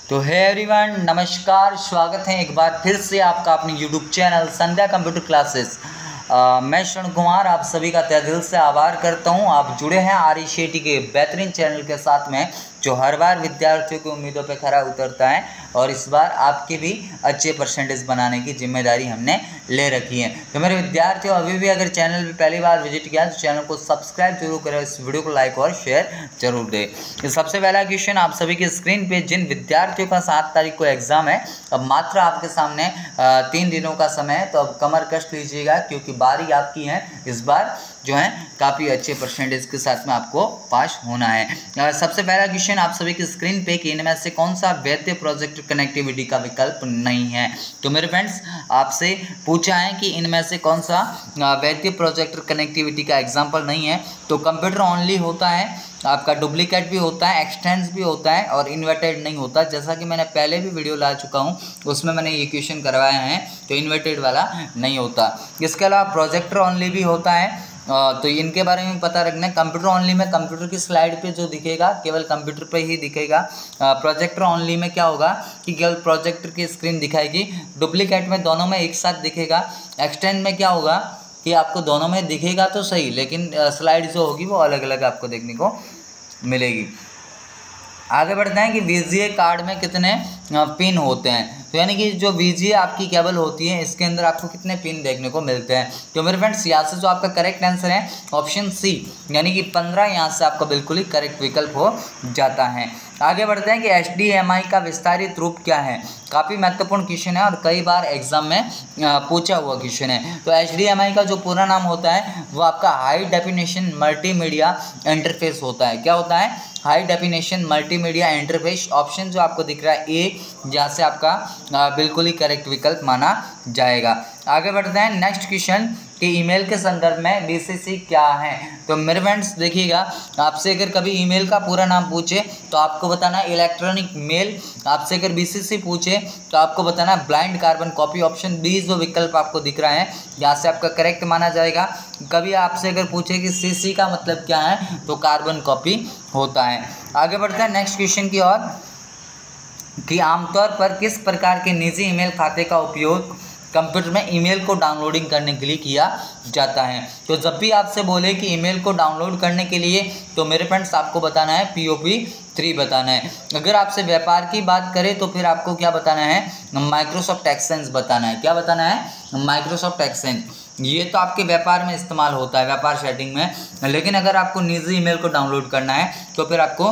तो है एवरीवन, नमस्कार, स्वागत है एक बार फिर से आपका अपने यूट्यूब चैनल संध्या कंप्यूटर क्लासेस। मैं श्रवण कुमार आप सभी का तहे दिल से आभार करता हूं। आप जुड़े हैं RECET के बेहतरीन चैनल के साथ में, जो हर बार विद्यार्थियों की उम्मीदों पर खरा उतरता है और इस बार आपके भी अच्छे परसेंटेज बनाने की जिम्मेदारी हमने ले रखी है। तो मेरे विद्यार्थियों, अभी भी अगर चैनल पर पहली बार विजिट किया तो चैनल को सब्सक्राइब जरूर करें, इस वीडियो को लाइक और शेयर जरूर दें। तो सबसे पहला क्वेश्चन आप सभी की स्क्रीन पे, जिन विद्यार्थियों का 7 तारीख को एग्जाम है, अब मात्र आपके सामने 3 दिनों का समय है, तो अब कमर कष्ट लीजिएगा क्योंकि बारी आपकी है। इस बार जो है काफ़ी अच्छे परसेंटेज के साथ में आपको पास होना है। सबसे पहला क्वेश्चन आप सभी की स्क्रीन पे कि इनमें से कौन सा वैध प्रोजेक्ट कनेक्टिविटी का विकल्प नहीं है। तो मेरे फ्रेंड्स, आपसे पूछा है कि इनमें से कौन सा वैध प्रोजेक्ट कनेक्टिविटी का एग्जाम्पल नहीं है। तो कंप्यूटर ओनली होता है, आपका डुप्लीकेट भी होता है, एक्सटेंस भी होता है और इन्वर्टेड नहीं होता। जैसा कि मैंने पहले भी वीडियो ला चुका हूं, उसमें मैंने ये क्वेश्चन करवाया है, तो इन्वर्टेड वाला नहीं होता। इसके अलावा प्रोजेक्टर ओनली भी होता है, तो इनके बारे में पता रखना है। कंप्यूटर ओनली में कंप्यूटर की स्लाइड पे जो दिखेगा केवल कंप्यूटर पे ही दिखेगा। प्रोजेक्टर ओनली में क्या होगा कि केवल प्रोजेक्टर की स्क्रीन दिखाएगी। डुप्लीकेट में दोनों में एक साथ दिखेगा। एक्सटेंड में क्या होगा कि आपको दोनों में दिखेगा तो सही, लेकिन स्लाइड जो होगी वो अलग अलग आपको देखने को मिलेगी। आगे बढ़ते हैं कि VGA कार्ड में कितने पिन होते हैं। तो यानी कि जो VGA आपकी केबल होती है, इसके अंदर आपको कितने पिन देखने को मिलते हैं। तो मेरे फ्रेंड्स, यहाँ से जो आपका करेक्ट आंसर है ऑप्शन सी, यानी कि 15 यहाँ से आपका बिल्कुल ही करेक्ट विकल्प हो जाता है। आगे बढ़ते हैं कि HDMI का विस्तारित रूप क्या है। काफ़ी महत्वपूर्ण क्वेश्चन है और कई बार एग्जाम में पूछा हुआ क्वेश्चन है। तो HDMI का जो पूरा नाम होता है वो आपका हाई डेफिनेशन मल्टीमीडिया इंटरफेस होता है। क्या होता है? High definition multimedia interface. Option जो आपको दिख रहा है ए, जहाँ से आपका बिल्कुल ही करेक्ट विकल्प माना जाएगा। आगे बढ़ते हैं नेक्स्ट क्वेश्चन कि ईमेल के संदर्भ में BCC क्या है। तो मेरे फ्रेंड्स देखिएगा, आपसे अगर कभी ईमेल का पूरा नाम पूछे तो आपको बताना है इलेक्ट्रॉनिक मेल। आपसे अगर BCC पूछे तो आपको बताना है blind carbon copy. Option B जो विकल्प आपको दिख रहा है यहाँ से आपका करेक्ट माना जाएगा। कभी आपसे अगर पूछे कि CC का मतलब क्या है तो कार्बन कॉपी होता है। आगे बढ़ते हैं नेक्स्ट क्वेश्चन की ओर कि आमतौर पर किस प्रकार के निजी ईमेल खाते का उपयोग कंप्यूटर में ईमेल को डाउनलोडिंग करने के लिए किया जाता है। तो जब भी आपसे बोले कि ईमेल को डाउनलोड करने के लिए, तो मेरे फ्रेंड्स आपको बताना है POP3 बताना है। अगर आपसे व्यापार की बात करें तो फिर आपको क्या बताना है? माइक्रोसॉफ्ट एक्सेंज बताना है। क्या बताना है? Microsoft exchange. ये तो आपके व्यापार में इस्तेमाल होता है, व्यापार सेटिंग में। लेकिन अगर आपको निजी ईमेल को डाउनलोड करना है तो फिर आपको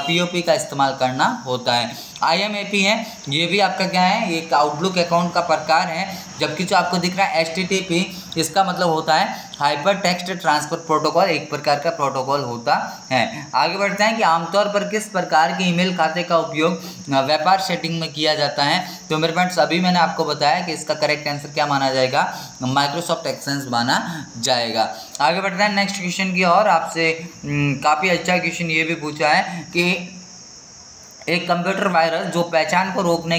POP का इस्तेमाल करना होता है। IMAP है, ये भी आपका क्या है? एक आउटलुक अकाउंट का प्रकार है। जबकि जो आपको दिख रहा है HTTP, इसका मतलब होता है हाइपर टेक्स्ट ट्रांसफर प्रोटोकॉल, एक प्रकार का प्रोटोकॉल होता है। आगे बढ़ते हैं कि आमतौर पर किस प्रकार के ईमेल खाते का उपयोग व्यापार सेटिंग में किया जाता है। तो मेरे फ्रेंड्स, अभी मैंने आपको बताया कि इसका करेक्ट आंसर क्या माना जाएगा? माइक्रोसॉफ्ट एक्सेंज माना जाएगा। आगे बढ़ते हैं नेक्स्ट क्वेश्चन की ओर। आपसे काफ़ी अच्छा क्वेश्चन ये भी पूछा है कि एक कंप्यूटर वायरस जो पहचान को रोकने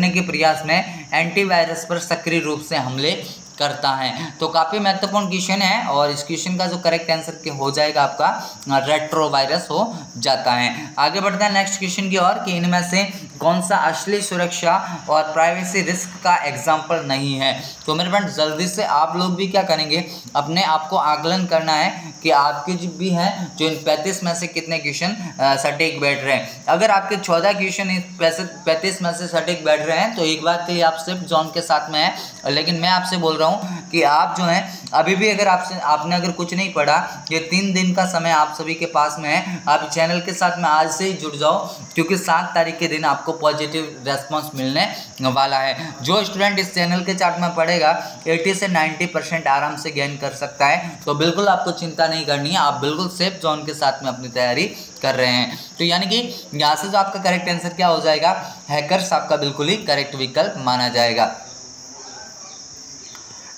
के प्रयास में एंटीवायरस पर सक्रिय रूप से हमले करता है। तो काफ़ी महत्वपूर्ण क्वेश्चन है और इस क्वेश्चन का जो करेक्ट आंसर हो जाएगा आपका रेट्रोवायरस हो जाता है। आगे बढ़ते हैं नेक्स्ट क्वेश्चन की ओर कि इनमें से कौन सा असली सुरक्षा और प्राइवेसी रिस्क का एग्जाम्पल नहीं है। तो मेरे फ्रेंड, जल्दी से आप लोग भी क्या करेंगे, अपने आप को आकलन करना है कि आपके जो भी हैं जो इन 35 में से कितने क्वेश्चन सटीक बैठ रहे हैं। अगर आपके 14 क्वेश्चन इन 35 में से सटीक बैठ रहे हैं तो एक बात के लिए आप सिर्फ जोन के साथ में है। लेकिन मैं आपसे बोल रहा हूं कि आप जो हैं अभी भी अगर आपने अगर कुछ नहीं पढ़ा, ये 3 दिन का समय आप सभी के पास में है। आप चैनल के साथ में आज से ही जुड़ जाओ, क्योंकि 7 तारीख के दिन आपको पॉजिटिव रेस्पॉन्स मिलने वाला है। जो स्टूडेंट इस चैनल के चार्ट में पढ़ेगा 80 से 90% आराम से गेन कर सकता है। तो बिल्कुल आपको चिंता नहीं करनी है, आप बिल्कुल सेफ जोन के साथ में अपनी तैयारी कर रहे हैं। तो यानी कि यहाँ से जो आपका करेक्ट आंसर क्या हो जाएगा? हैकर्स आपका बिल्कुल ही करेक्ट विकल्प माना जाएगा।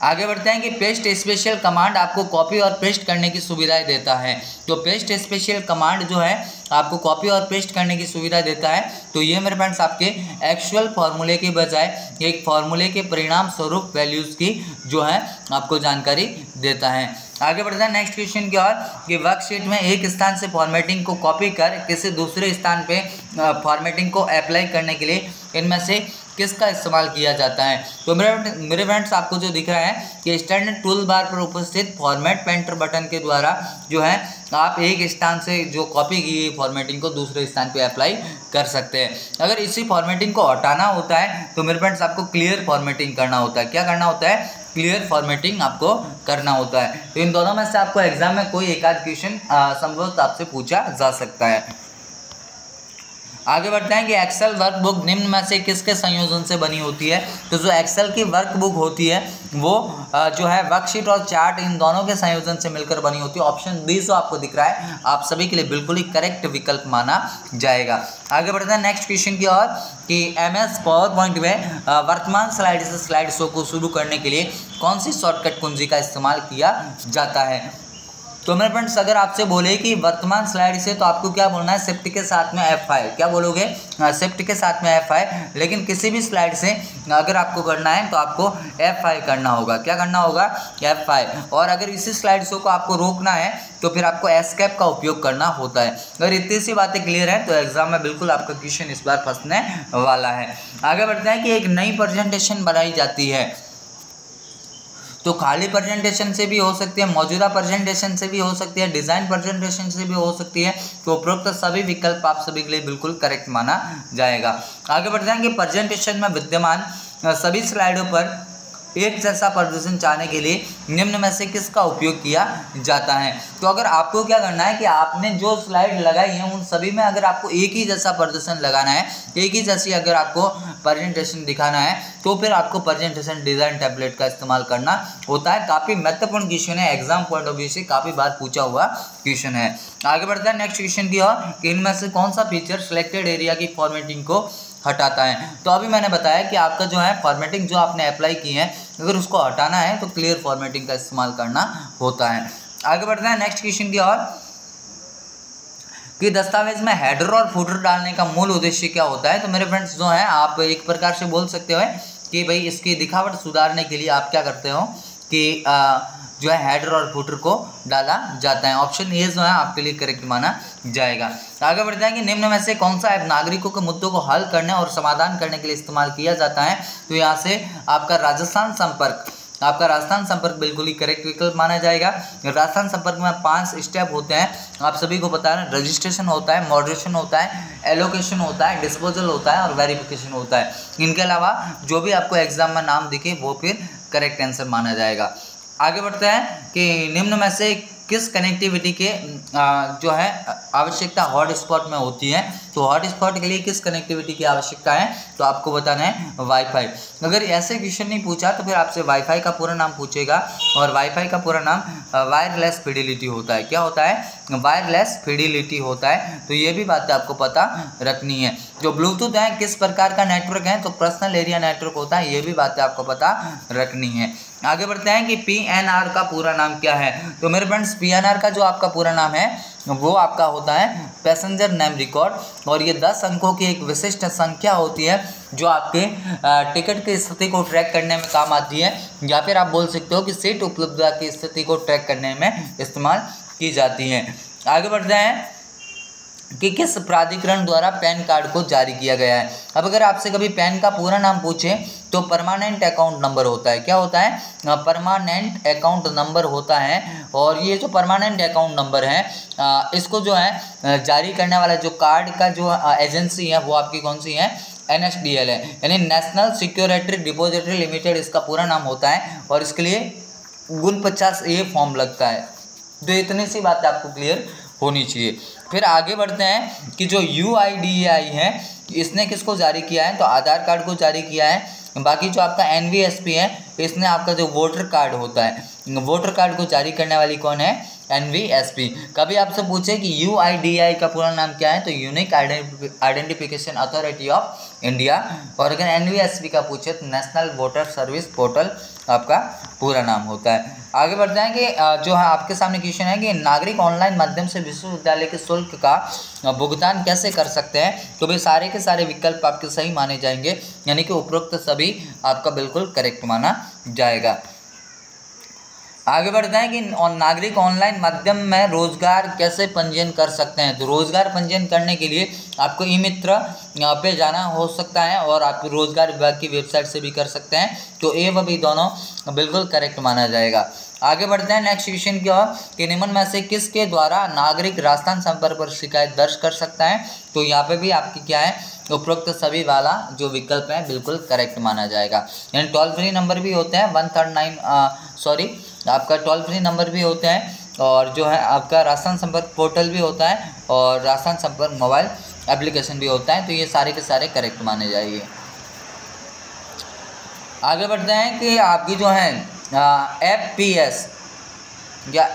आगे बढ़ते हैं कि पेस्ट स्पेशल कमांड आपको कॉपी और पेस्ट करने की सुविधाएं देता है। तो पेस्ट स्पेशल कमांड जो है आपको कॉपी और पेस्ट करने की सुविधा देता है। तो ये मेरे फ्रेंड्स आपके एक्चुअल फार्मूले की बजाय एक फार्मूले के परिणाम स्वरूप वैल्यूज़ की जो है आपको जानकारी देता है। आगे बढ़ते हैं नेक्स्ट क्वेश्चन की ओर कि वर्कशीट में एक स्थान से फॉर्मेटिंग को कॉपी कर किसी दूसरे स्थान पे फॉर्मेटिंग को अप्लाई करने के लिए इनमें से किसका इस्तेमाल किया जाता है। तो मेरे फ्रेंड्स आपको जो दिख रहा है कि स्टैंडर्ड टूल बार पर उपस्थित फॉर्मेट पेंटर बटन के द्वारा जो है आप एक स्थान से जो कॉपी की गई फॉर्मेटिंग को दूसरे स्थान पे अप्लाई कर सकते हैं। अगर इसी फॉर्मेटिंग को हटाना होता है तो मेरे फ्रेंड्स आपको क्लियर फॉर्मेटिंग करना होता है। क्या करना होता है? क्लियर फॉर्मेटिंग आपको करना होता है। तो इन दोनों में से आपको एग्जाम में कोई एक आध क्वेश्चन संभवतः आपसे पूछा जा सकता है। आगे बढ़ते हैं कि एक्सेल वर्कबुक निम्न में से किसके संयोजन से बनी होती है। तो जो एक्सेल की वर्कबुक होती है वो जो है वर्कशीट और चार्ट इन दोनों के संयोजन से मिलकर बनी होती है। ऑप्शन बी जो आपको दिख रहा है आप सभी के लिए बिल्कुल ही करेक्ट विकल्प माना जाएगा। आगे बढ़ते हैं नेक्स्ट क्वेश्चन की ओर कि MS पावर पॉइंट में वर्तमान स्लाइड से स्लाइड शो को शुरू करने के लिए कौन सी शॉर्टकट कुंजी का इस्तेमाल किया जाता है। तो मेरे फ्रेंड्स अगर आपसे बोले कि वर्तमान स्लाइड से तो आपको क्या बोलना है? शिफ्ट के साथ में F5। क्या बोलोगे? शिफ्ट के साथ में F5। लेकिन किसी भी स्लाइड से अगर आपको करना है तो आपको F5 करना होगा। क्या करना होगा? F5। और अगर इसी स्लाइड शो को आपको रोकना है तो फिर आपको एस्केप का उपयोग करना होता है। अगर इतनी सी बातें क्लियर हैं तो एग्जाम में बिल्कुल आपका क्वेश्चन इस बार फंसने वाला है। आगे बढ़ते हैं कि एक नई प्रेजेंटेशन बनाई जाती है तो खाली प्रेजेंटेशन से भी हो सकती है, मौजूदा प्रेजेंटेशन से भी हो सकती है, डिज़ाइन प्रेजेंटेशन से भी हो सकती है। तो उपरोक्त सभी विकल्प आप सभी के लिए बिल्कुल करेक्ट माना जाएगा। आगे बढ़ते हैं कि प्रेजेंटेशन में विद्यमान सभी स्लाइडों पर एक जैसा प्रदर्शन चाहने के लिए निम्न में से किसका उपयोग किया जाता है। तो अगर आपको क्या करना है कि आपने जो स्लाइड लगाई है उन सभी में अगर आपको एक ही जैसा प्रदर्शन लगाना है, एक ही जैसी अगर आपको प्रेजेंटेशन दिखाना है तो फिर आपको प्रेजेंटेशन डिज़ाइन टैबलेट का इस्तेमाल करना होता है। काफ़ी महत्वपूर्ण क्वेश्चन है, एग्जाम पॉइंट ऑफ व्यू से काफ़ी बार पूछा हुआ क्वेश्चन है। आगे बढ़ता है नेक्स्ट क्वेश्चन की ओर कि इनमें से कौन सा फीचर सिलेक्टेड एरिया की फॉर्मेटिंग को हटाता है। तो अभी मैंने बताया कि आपका जो है फॉर्मेटिंग जो आपने अप्लाई की है अगर उसको हटाना है तो क्लियर फॉर्मेटिंग का इस्तेमाल करना होता है। आगे बढ़ते हैं नेक्स्ट क्वेश्चन की ओर कि दस्तावेज में हेडर और फुटर डालने का मूल उद्देश्य क्या होता है। तो मेरे फ्रेंड्स जो है आप एक प्रकार से बोल सकते हो कि भाई इसकी दिखावट सुधारने के लिए आप क्या करते हो कि जो है हेडर और फुटर को डाला जाता है। ऑप्शन ए जो है आपके लिए करेक्ट माना जाएगा। आगे बढ़ते हैं कि निम्न में से कौन सा ऐप नागरिकों के मुद्दों को हल करने और समाधान करने के लिए इस्तेमाल किया जाता है। तो यहाँ से आपका राजस्थान संपर्क बिल्कुल ही करेक्ट विकल्प माना जाएगा। राजस्थान संपर्क में 5 स्टेप होते हैं, आप सभी को पता है। रजिस्ट्रेशन होता है, मॉडरेशन होता है, एलोकेशन होता है, डिस्पोजल होता है और वेरिफिकेशन होता है। इनके अलावा जो भी आपको एग्जाम में नाम दिखे वो फिर करेक्ट आंसर माना जाएगा। आगे बढ़ते हैं कि निम्न में से किस कनेक्टिविटी के जो है आवश्यकता हॉटस्पॉट में होती है। तो हॉटस्पॉट के लिए किस कनेक्टिविटी की आवश्यकता है तो आपको बताना है वाईफाई। अगर ऐसे क्वेश्चन नहीं पूछा तो फिर आपसे वाईफाई का पूरा नाम पूछेगा और वाईफाई का पूरा नाम वायरलेस फिडिलिटी होता है। क्या होता है? वायरलेस फिडिलिटी होता है। तो ये भी बातें आपको पता रखनी है। जो ब्लूटूथ है किस प्रकार का नेटवर्क है तो पर्सनल एरिया नेटवर्क होता है। ये भी बातें आपको पता रखनी है। आगे बढ़ते हैं कि PNR का पूरा नाम क्या है। तो मेरे फ्रेंड्स PNR का जो आपका पूरा नाम है वो आपका होता है पैसेंजर नेम रिकॉर्ड और ये 10 अंकों की एक विशिष्ट संख्या होती है जो आपके टिकट की स्थिति को ट्रैक करने में काम आती है या फिर आप बोल सकते हो कि सीट उपलब्धता की स्थिति को ट्रैक करने में इस्तेमाल की जाती है। आगे बढ़ते हैं कि किस प्राधिकरण द्वारा पैन कार्ड को जारी किया गया है। अब अगर आपसे कभी पैन का पूरा नाम पूछे तो परमानेंट अकाउंट नंबर होता है। क्या होता है? परमानेंट अकाउंट नंबर होता है। और ये जो परमानेंट अकाउंट नंबर है इसको जो है जारी करने वाला जो कार्ड का जो एजेंसी है वो आपकी कौन सी है? NSDL है, यानी नेशनल सिक्योरिटी डिपॉजिटरी लिमिटेड इसका पूरा नाम होता है और इसके लिए 49A फॉर्म लगता है। तो इतनी सी बात आपको क्लियर होनी चाहिए। फिर आगे बढ़ते हैं कि जो UIDAI है इसने किसको जारी किया है तो आधार कार्ड को जारी किया है। बाकी जो आपका NVSP है इसने आपका जो वोटर कार्ड होता है, वोटर कार्ड को जारी करने वाली कौन है? NVSP। कभी आपसे पूछे कि UIDAI का पूरा नाम क्या है तो unique identification authority of India. और अगर NVSP का पूछे तो नेशनल वोटर सर्विस पोर्टल आपका पूरा नाम होता है। आगे बढ़ते हैं कि जो है आपके सामने क्वेश्चन है कि नागरिक ऑनलाइन माध्यम से विश्वविद्यालय के शुल्क का भुगतान कैसे कर सकते हैं। तो भाई सारे के सारे विकल्प आपके सही माने जाएंगे, यानी कि उपरोक्त सभी आपका बिल्कुल करेक्ट माना जाएगा। आगे बढ़ते हैं कि नागरिक ऑनलाइन माध्यम में रोजगार कैसे पंजीयन कर सकते हैं। तो रोजगार पंजीयन करने के लिए आपको ई मित्र पे जाना हो सकता है और आप रोजगार विभाग की वेबसाइट से भी कर सकते हैं। तो ए व बी दोनों बिल्कुल करेक्ट माना जाएगा। आगे बढ़ते हैं नेक्स्ट क्वेश्चन की ओर कि निम्न में से किसके द्वारा नागरिक राजस्थान संपर्क पर शिकायत दर्ज कर सकता है। तो यहाँ पे भी आपकी क्या है, उपरोक्त सभी वाला जो विकल्प है बिल्कुल करेक्ट माना जाएगा। यानी टोल फ्री नंबर भी होते हैं 139 आपका टोल फ्री नंबर भी होता है और जो है आपका राजस्थान संपर्क पोर्टल भी होता है और राजस्थान संपर्क मोबाइल एप्लीकेशन भी होता है। तो ये सारे के सारे करेक्ट माने जाएंगे। आगे बढ़ते हैं कि आपकी जो है FPS या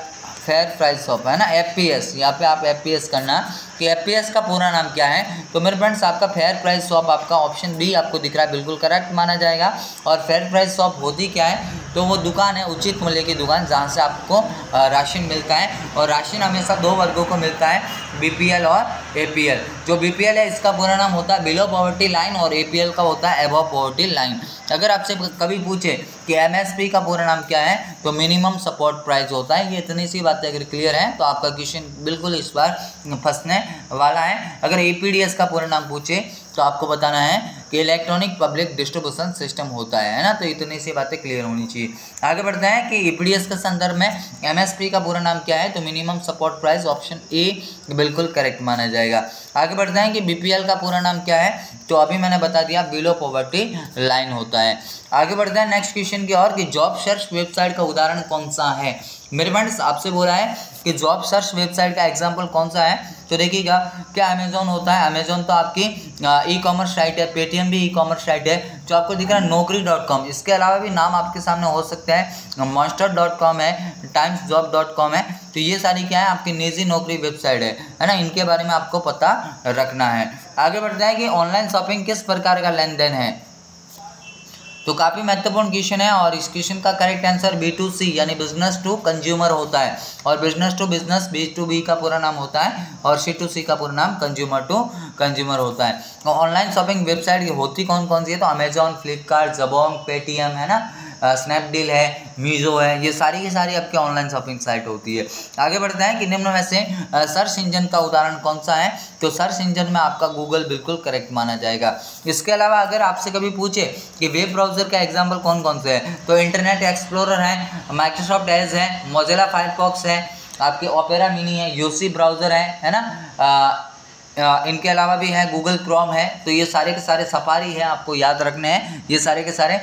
फेयर प्राइस शॉप है ना, FPS, यहाँ पे आप FPS करना कि FPS का पूरा नाम क्या है। तो मेरे फ्रेंड्स आपका फेयर प्राइस शॉप आपका ऑप्शन बी आपको दिख रहा है, बिल्कुल करेक्ट माना जाएगा। और फेयर प्राइस शॉप होती क्या है, तो वो दुकान है, उचित मूल्य की दुकान, जहाँ से आपको राशन मिलता है। और राशन हमेशा दो वर्गों को मिलता है, BPL और APL। जो BPL है इसका पूरा नाम होता है बिलो पॉवर्टी लाइन और APL का होता है अबव पॉवर्टी लाइन। अगर आपसे कभी पूछे कि MSP का पूरा नाम क्या है, तो मिनिमम सपोर्ट प्राइस होता है। ये इतनी सी बातें अगर क्लियर है तो आपका क्वेश्चन बिल्कुल इस बार फंसने वाला है। अगर APDS का पूरा नाम पूछे तो आपको बताना है कि इलेक्ट्रॉनिक पब्लिक डिस्ट्रीब्यूशन सिस्टम होता है ना। तो इतनी सी बातें क्लियर होनी चाहिए। आगे बढ़ते हैं कि EPDS के संदर्भ में MSP का पूरा नाम क्या है, तो minimum support price option A बिल्कुल करेक्ट माना जाएगा। आगे बढ़ते हैं कि BPL का पूरा नाम क्या है, तो अभी मैंने बता दिया बिलो पॉवर्टी लाइन होता है। आगे बढ़ते हैं नेक्स्ट क्वेश्चन की ओर कि जॉब सर्च वेबसाइट का उदाहरण कौन सा है। मेरे फ्रेंड्स आपसे बोला है कि जॉब सर्च वेबसाइट का एग्जाम्पल कौन सा है, तो देखिएगा क्या अमेजोन होता है। अमेजोन तो आपकी ई-कॉमर्स साइट है, पेटीएम भी ई-कॉमर्स साइट है। जो आपको दिख रहा है naukri.com, इसके अलावा भी नाम आपके सामने हो सकता है, monster.com है, timesjob.com है। तो ये सारी क्या है आपकी निजी नौकरी वेबसाइट है ना, इनके बारे में आपको पता रखना है। आगे बढ़ते हैं कि ऑनलाइन शॉपिंग किस प्रकार का लेन देन है। तो काफ़ी महत्वपूर्ण क्वेश्चन है और इस क्वेश्चन का करेक्ट आंसर B2C यानी बिजनेस टू कंज्यूमर होता है। और बिजनेस टू बिजनेस B2B का पूरा नाम होता है और C2C का पूरा नाम कंज्यूमर टू कंज्यूमर होता है। और ऑनलाइन शॉपिंग वेबसाइट होती कौन कौन सी है, तो अमेजॉन, फ्लिपकार्ट, जबोंग, पेटीएम है ना, स्नैपडील है, मीजो है, ये सारी की सारी आपकी ऑनलाइन शॉपिंग साइट होती है। आगे बढ़ते हैं कि निम्न में से सर्च इंजन का उदाहरण कौन सा है, तो सर्च इंजन में आपका गूगल बिल्कुल करेक्ट माना जाएगा। इसके अलावा अगर आपसे कभी पूछे कि वेब ब्राउजर का एग्जाम्पल कौन कौन से है, तो इंटरनेट एक्सप्लोरर है, माइक्रोसॉफ्ट एज है, मोजिला फायरफॉक्स है, आपके ओपेरा मिनी है, यूसी ब्राउजर है ना, इनके अलावा भी है गूगल क्रोम है। तो ये सारे के सारे सफारी है, आपको याद रखने हैं। ये सारे के सारे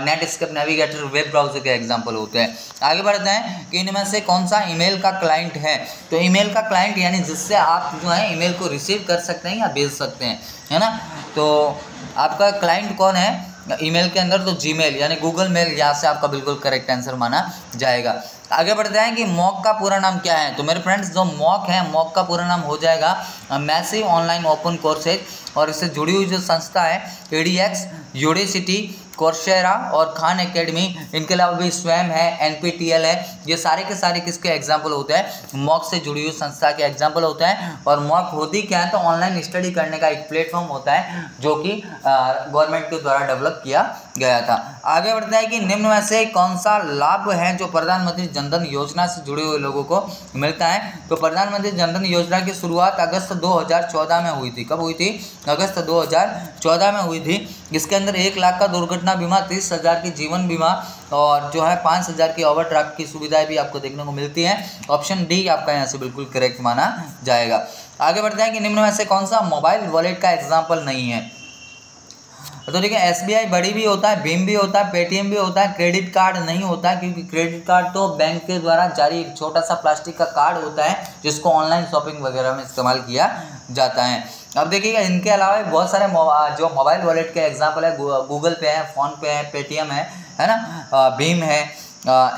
नेटस्केप नेविगेटर वेब ब्राउजर के एग्जांपल होते हैं। आगे बढ़ते हैं कि इनमें से कौन सा ईमेल का क्लाइंट है। तो ईमेल का क्लाइंट यानी जिससे आप जो है ईमेल को रिसीव कर सकते हैं या भेज सकते हैं, है ना। तो आपका क्लाइंट कौन है ईमेल के अंदर, तो जीमेल यानी गूगल मेल, यहाँ से आपका बिल्कुल करेक्ट आंसर माना जाएगा। आगे बढ़ते हैं कि मॉक का पूरा नाम क्या है। तो मेरे फ्रेंड्स जो मॉक है, मॉक का पूरा नाम हो जाएगा मैसिव ऑनलाइन ओपन कोर्सेज। और इससे जुड़ी हुई जो संस्था है EDX, यूडेसिटी, कोर्सेरा और खान एकेडमी, इनके अलावा भी स्वयं है, NPTEL है। ये सारे के सारे किसके एग्जाम्पल होते हैं, मॉक से जुड़ी हुई संस्था के एग्जाम्पल होता है। और मॉक होती क्या है, तो ऑनलाइन स्टडी करने का एक प्लेटफॉर्म होता है जो कि गवर्नमेंट के द्वारा डेवलप किया गया था। आगे बढ़ता है कि निम्न में से कौन सा लाभ है जो प्रधानमंत्री जनधन योजना से जुड़े हुए लोगों को मिलता है। तो प्रधानमंत्री जनधन योजना की शुरुआत अगस्त 2014 में हुई थी। कब हुई थी, अगस्त 2014 में हुई थी। इसके अंदर 1 लाख का दुर्घटना बीमा, 30,000 की जीवन बीमा और जो है 5,000 की ओवरड्राफ्ट की सुविधाएं भी आपको देखने को मिलती है। ऑप्शन डी आपका यहाँ से बिल्कुल करेक्ट माना जाएगा। आगे बढ़ते हैं कि निम्न में से कौन सा मोबाइल वॉलेट का एग्जाम्पल नहीं है। तो देखिए SBI बड़ी भी होता है, भीम भी होता है, पेटीएम भी होता है, क्रेडिट कार्ड नहीं होता है, क्योंकि क्रेडिट कार्ड तो बैंक के द्वारा जारी एक छोटा सा प्लास्टिक का कार्ड होता है जिसको ऑनलाइन शॉपिंग वगैरह में इस्तेमाल किया जाता है। अब देखिएगा इनके अलावा बहुत सारे जो मोबाइल वॉलेट के एग्जाम्पल है, गूगल पे है, फ़ोन पे है, पेटीएम है ना, भीम है।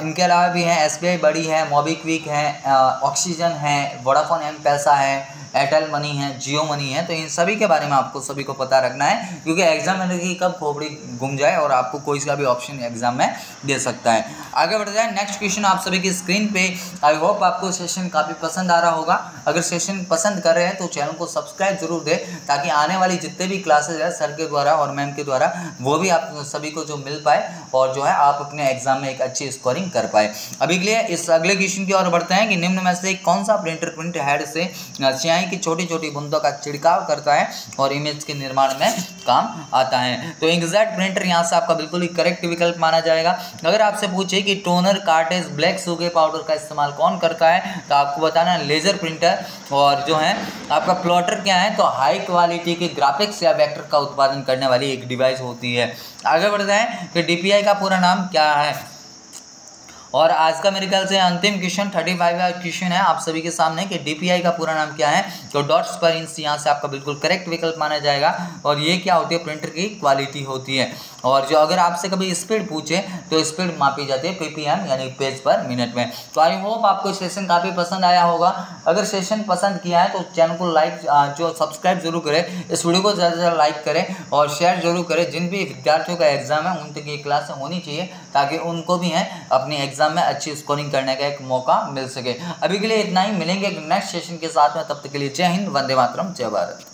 इनके अलावा भी हैं SBI बड़ी है, मोबीक्विक है, ऑक्सीजन है, वोडाफोन M पैसा है, एयरटेल मनी है, जियो मनी है, तो इन सभी के बारे में आपको सभी को पता रखना है, क्योंकि एग्जाम की कब खोपड़ी घूम जाए और आपको कोई सा भी ऑप्शन एग्जाम में दे सकता है। आगे बढ़ जाए, नेक्स्ट क्वेश्चन आप सभी की स्क्रीन पे। आई होप आपको सेशन काफ़ी पसंद आ रहा होगा। अगर सेशन पसंद कर रहे हैं तो चैनल को सब्सक्राइब जरूर दें, ताकि आने वाली जितने भी क्लासेज है सर के द्वारा और मैम के द्वारा वो भी आप सभी को जो मिल पाए और जो है आप अपने एग्जाम में एक अच्छी स्कोरिंग कर पाए। अभी के लिए इस अगले क्वेश्चन की ओर बढ़ते हैं कि निम्न में से कौन सा प्रिंटर प्रिंट हेड से स्याही की छोटी छोटी बूंदों का छिड़काव करता है और इमेज के निर्माण में काम आता है। तो इंकजेट प्रिंटर यहाँ से आपका बिल्कुल ही करेक्ट विकल्प माना जाएगा। अगर आपसे पूछे कि टोनर, कार्टेज, ब्लैक सूखे पाउडर का इस्तेमाल कौन करता है, तो आपको बताना है लेजर प्रिंटर। और जो है आपका प्लॉटर क्या है, तो हाई क्वालिटी के ग्राफिक्स या वेक्टर का उत्पादन करने वाली एक डिवाइस होती है। आगे बढ़ते हैं कि डीपीआई का पूरा नाम क्या है। और आज का मेरे ख्याल से अंतिम क्वेश्चन 35वां क्वेश्चन है आप सभी के सामने कि डीपीआई का पूरा नाम क्या है, तो डॉट्स पर इंच यहाँ से आपका बिल्कुल करेक्ट विकल्प माना जाएगा। और ये क्या होती है, प्रिंटर की क्वालिटी होती है। और जो अगर आपसे कभी स्पीड पूछे तो स्पीड मापी जाती है पीपीएम यानी पेज पर मिनट में। तो आई होप आपको सेशन काफ़ी पसंद आया होगा। अगर सेशन पसंद किया है तो चैनल को लाइक जो सब्सक्राइब जरूर करें, इस वीडियो को ज़्यादा से ज़्यादा लाइक करें और शेयर जरूर करें। जिन भी विद्यार्थियों का एग्जाम है उन तक ये क्लास होनी चाहिए, ताकि उनको भी है अपनी एग्जाम में अच्छी स्कोरिंग करने का एक मौका मिल सके। अभी के लिए इतना ही, मिलेंगे नेक्स्ट सेशन के साथ में, तब तक के लिए जय हिंद, वंदे मातरम, जय भारत।